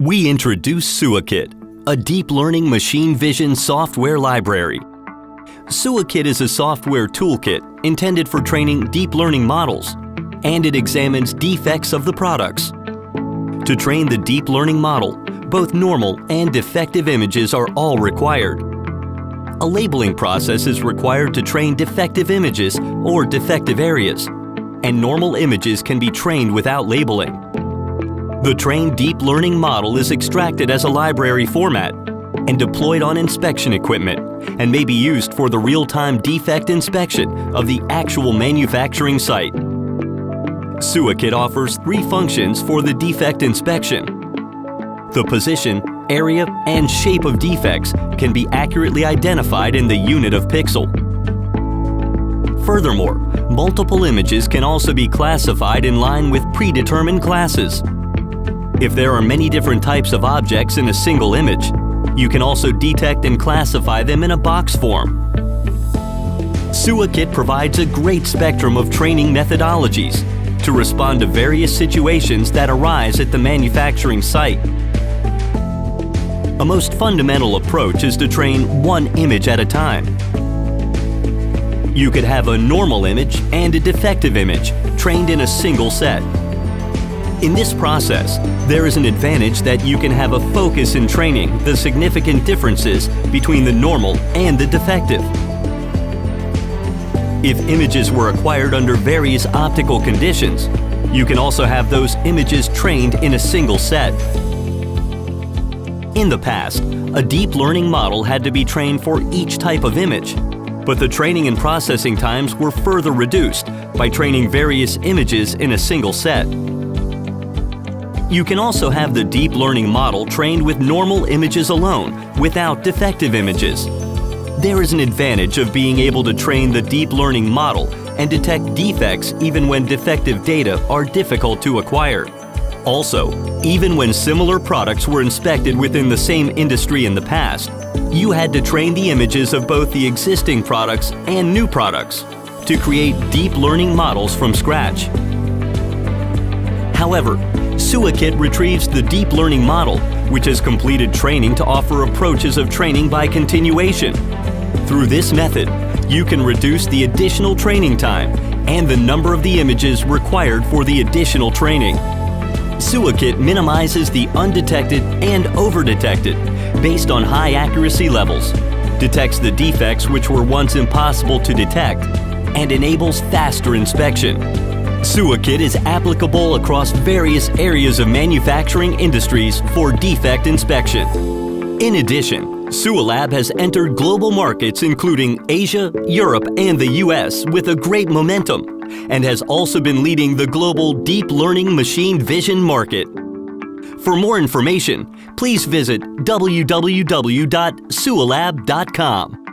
We introduce SuaKIT, a deep learning machine vision software library. SuaKIT is a software toolkit intended for training deep learning models, and it examines defects of the products. To train the deep learning model, both normal and defective images are all required. A labeling process is required to train defective images or defective areas, and normal images can be trained without labeling. The trained deep learning model is extracted as a library format and deployed on inspection equipment and may be used for the real-time defect inspection of the actual manufacturing site. SuaKIT offers 3 functions for the defect inspection. The position, area, and shape of defects can be accurately identified in the unit of pixel. Furthermore, multiple images can also be classified in line with predetermined classes. If there are many different types of objects in a single image, you can also detect and classify them in a box form. SuaKIT provides a great spectrum of training methodologies to respond to various situations that arise at the manufacturing site. A most fundamental approach is to train one image at a time. You could have a normal image and a defective image trained in a single set. In this process, there is an advantage that you can have a focus in training the significant differences between the normal and the defective. If images were acquired under various optical conditions, you can also have those images trained in a single set. In the past, a deep learning model had to be trained for each type of image, but the training and processing times were further reduced by training various images in a single set. You can also have the deep learning model trained with normal images alone, without defective images. There is an advantage of being able to train the deep learning model and detect defects even when defective data are difficult to acquire. Also, even when similar products were inspected within the same industry in the past, you had to train the images of both the existing products and new products to create deep learning models from scratch. However, SuaKIT retrieves the deep learning model, which has completed training to offer approaches of training by continuation. Through this method, you can reduce the additional training time and the number of the images required for the additional training. SuaKIT minimizes the undetected and overdetected based on high accuracy levels, detects the defects which were once impossible to detect, and enables faster inspection. SuaKIT is applicable across various areas of manufacturing industries for defect inspection. In addition, SUALAB has entered global markets including Asia, Europe, and the US with a great momentum, and has also been leading the global deep learning machine vision market. For more information, please visit www.sualab.com.